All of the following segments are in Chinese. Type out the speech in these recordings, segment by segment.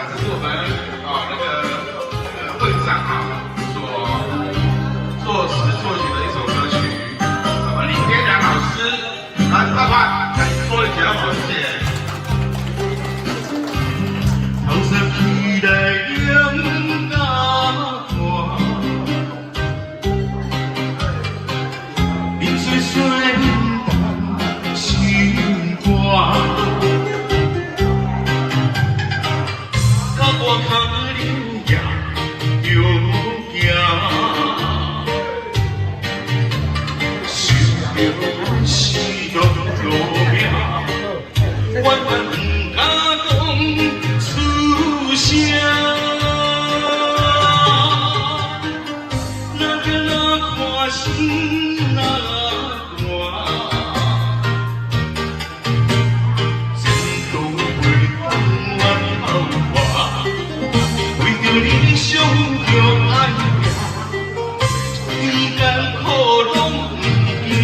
这是我们会长所作词作曲的一首歌曲，李天良老师，来大块，说一节目，谢谢。头色起来迎大寒，冰水水淡心肝。 我可怜呀，又惊，想着是落命，万万不敢讲出声。那个那看心那寒。 你想着爱命，天艰苦拢不惊，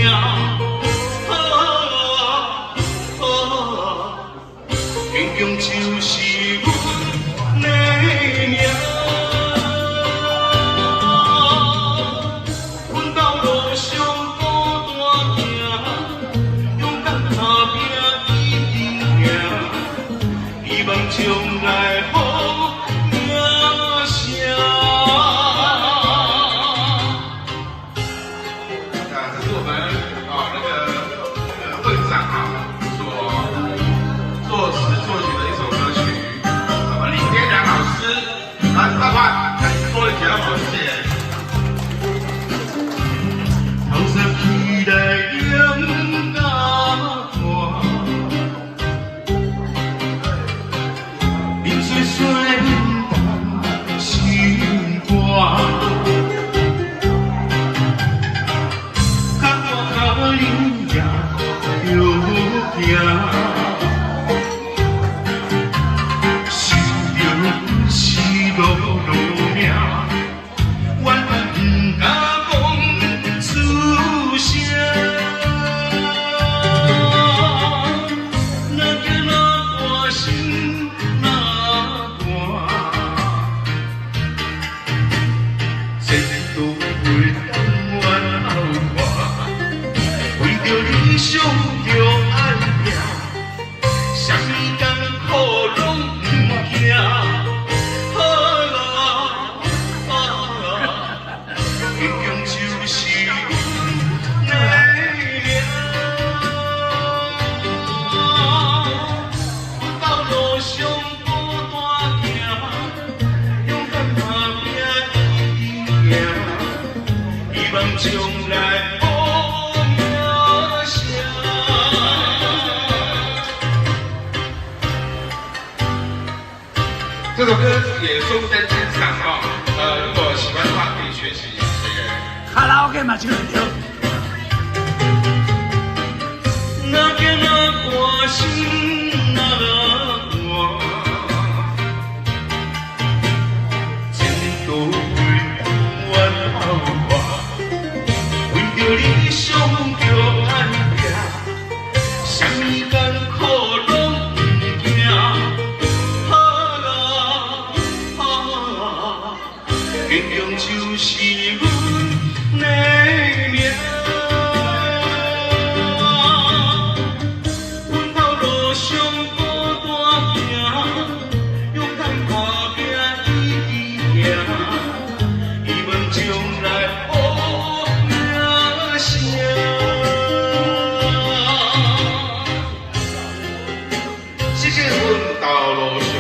坚强就是阮的命。阮道路上孤单行，勇敢打拼一定赢，希望将来好。 作词作曲的一首歌曲，李天良老师，来大块，说一节目，谢谢。头色起来迎大寒，冰水水淡心肝。较我可怜呀，又惊。 落命，万万不敢讲出声。那叫那歌心那寒，前途会当阮后看，为着理想着爱拼，啥物艰苦拢不惊。 坚强就是阮的命，道路上孤单行，勇敢打拼一定赢，希望将来好名声。这首歌也收录在现场如果喜欢的话，可以学习。 卡拉 OK 嘛，唱得着。那叫那歌心那寒，前途会阮后看，为着理想着爱拼，啥物艰苦拢不惊。坚强就是阮。 的命，阮道路上孤单行，勇敢打拼一定赢，希望将来好名声。谢谢阮道路上。